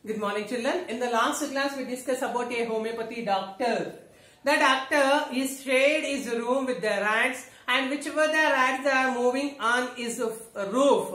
Good morning, children. In the last class, we discussed about a homeopathy doctor. The doctor is shared his room with the rats, and whichever the rats are moving on his roof,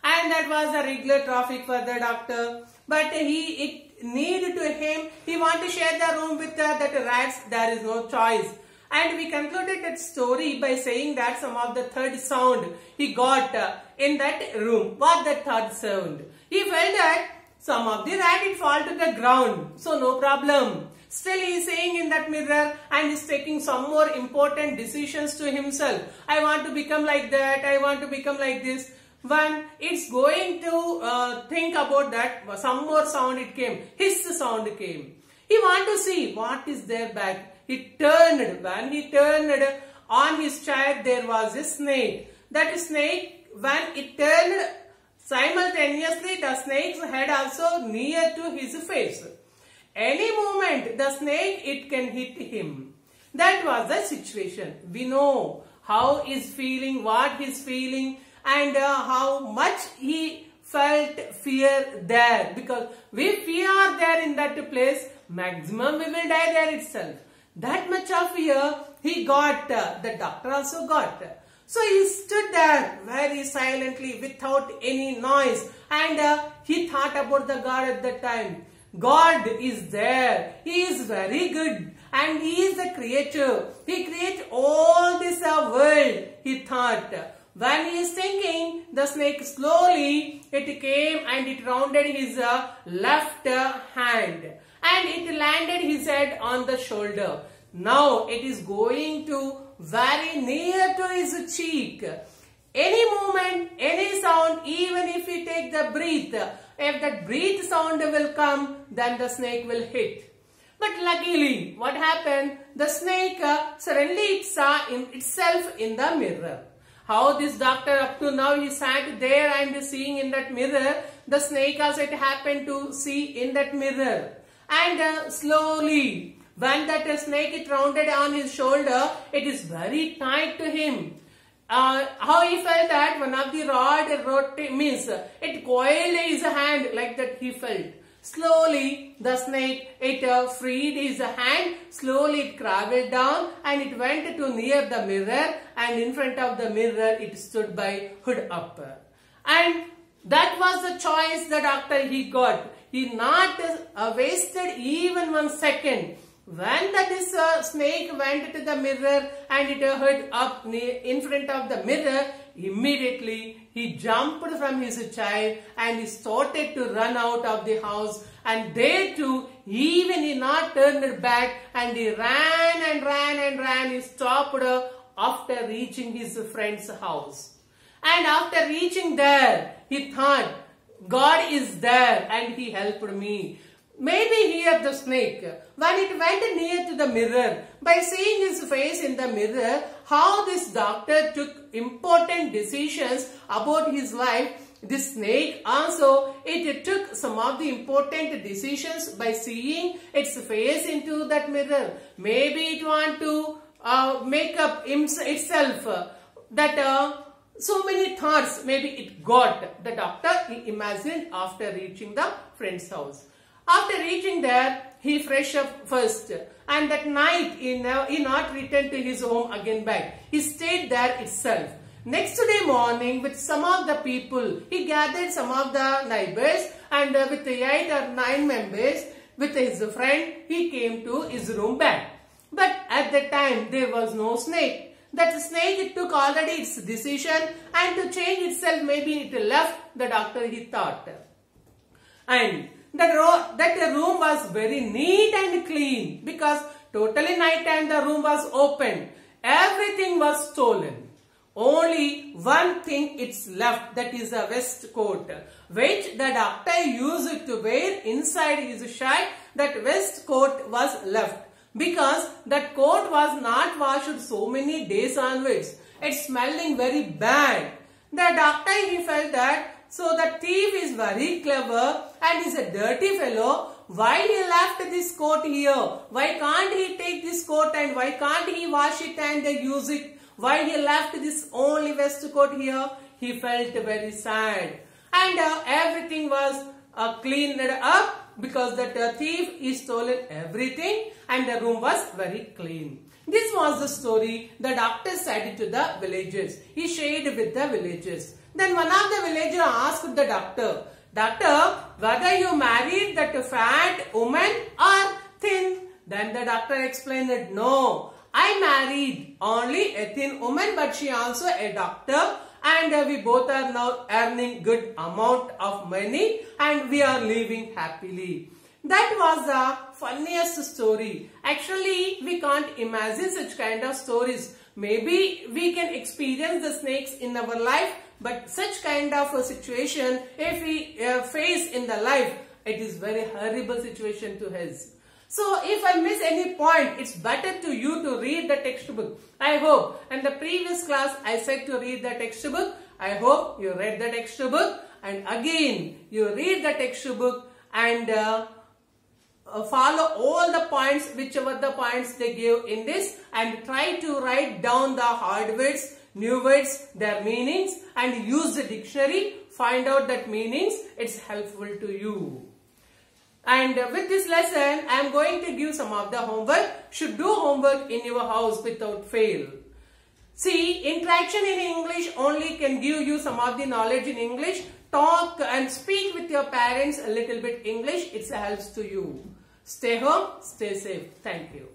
and that was a regular traffic for the doctor. But it needed to him. He want to share the room with that rats. There is no choice. And we concluded that story by saying that some of the third sound he got in that room. What that third sound? He felt that some of the rat it fall to the ground. So no problem. Still he is saying in that mirror and is taking some more important decisions to himself. I want to become like that. I want to become like this. When it's going to think about that, some more sound it came. His sound came. He want to see what is there back. He turned. When he turned on his chair, there was a snake. That snake, when it turned simultaneously, the snake's head also near to his face. Any moment, the snake, it can hit him. That was the situation. We know how he's feeling, what he's feeling, and how much he felt fear there. Because if we are there in that place, maximum we will die there itself. That much of fear he got, the doctor also got. So he stood there very silently without any noise, and he thought about the God at that time. God is there. He is very good and He is the creator. He creates all this world, he thought. When he is thinking, the snake slowly, it came and it rounded his left hand. And it landed his head on the shoulder. Now it is going to very near to his cheek. Any movement, any sound, even if we take the breath, if that breath sound will come, then the snake will hit. But luckily, what happened? The snake suddenly it saw itself in the mirror. How this doctor up to now he sat there and seeing in that mirror, the snake also it happened to see in that mirror. And slowly, when that snake it rounded on his shoulder, it is very tight to him. How he felt that one of the rod means it coiled his hand like that he felt. Slowly the snake it freed his hand, slowly it crawled down and it went to near the mirror, and in front of the mirror it stood by hood up. And that was the choice the doctor he got. He not wasted even 1 second. When this snake went to the mirror and it hood up in front of the mirror, immediately he jumped from his chair and he started to run out of the house. And there too, even he not turned back and he ran and ran and ran. He stopped after reaching his friend's house. And after reaching there, he thought, God is there and He helped me. Maybe here the snake, when it went near to the mirror, by seeing his face in the mirror, how this doctor took important decisions about his life, this snake also, it took some of the important decisions by seeing its face into that mirror. Maybe it want to make up itself that so many thoughts maybe it got. The doctor, he imagined after reaching the friend's house. After reaching there, he fresh up first, and that night he not returned to his home again back. He stayed there itself. Next day morning, with some of the people, he gathered some of the neighbors, and with 8 or 9 members, with his friend, he came to his room back. But at that time, there was no snake. That snake, it took already its decision, and to change itself, maybe it left the doctor, he thought. And that room was very neat and clean, because totally night time the room was open. Everything was stolen. Only one thing it's left, that is a waistcoat, which the doctor used to wear inside his shirt. That waistcoat was left, because that coat was not washed so many days onwards. It's smelling very bad. The doctor, he felt that, so the thief is very clever and is a dirty fellow. Why he left this coat here? Why can't he take this coat and why can't he wash it and use it? Why he left this only waistcoat here? He felt very sad. And everything was cleaned up because the thief is stolen everything and the room was very clean. This was the story the doctor said to the villagers. He shared with the villagers. Then one of the villagers asked the doctor, "Doctor, whether you married that fat woman or thin?" Then the doctor explained that, "No, I married only a thin woman, but she also a doctor, and we both are now earning good amount of money and we are living happily." That was the funniest story. Actually, we can't imagine such kind of stories. Maybe we can experience the snakes in our life, but such kind of a situation, if we face in the life, it is very horrible situation to us. So, if I miss any point, it's better to you to read the textbook. I hope. In the previous class, I said to read the textbook. I hope you read the textbook. And again, you read the textbook and follow all the points, whichever the points they give in this, and try to write down the hard words, new words, their meanings, and use the dictionary. Find out that meanings. It's helpful to you. And with this lesson, I am going to give some of the homework. Should do homework in your house without fail. See, interaction in English only can give you some of the knowledge in English. Talk and speak with your parents a little bit English. It helps to you. Stay home, stay safe. Thank you.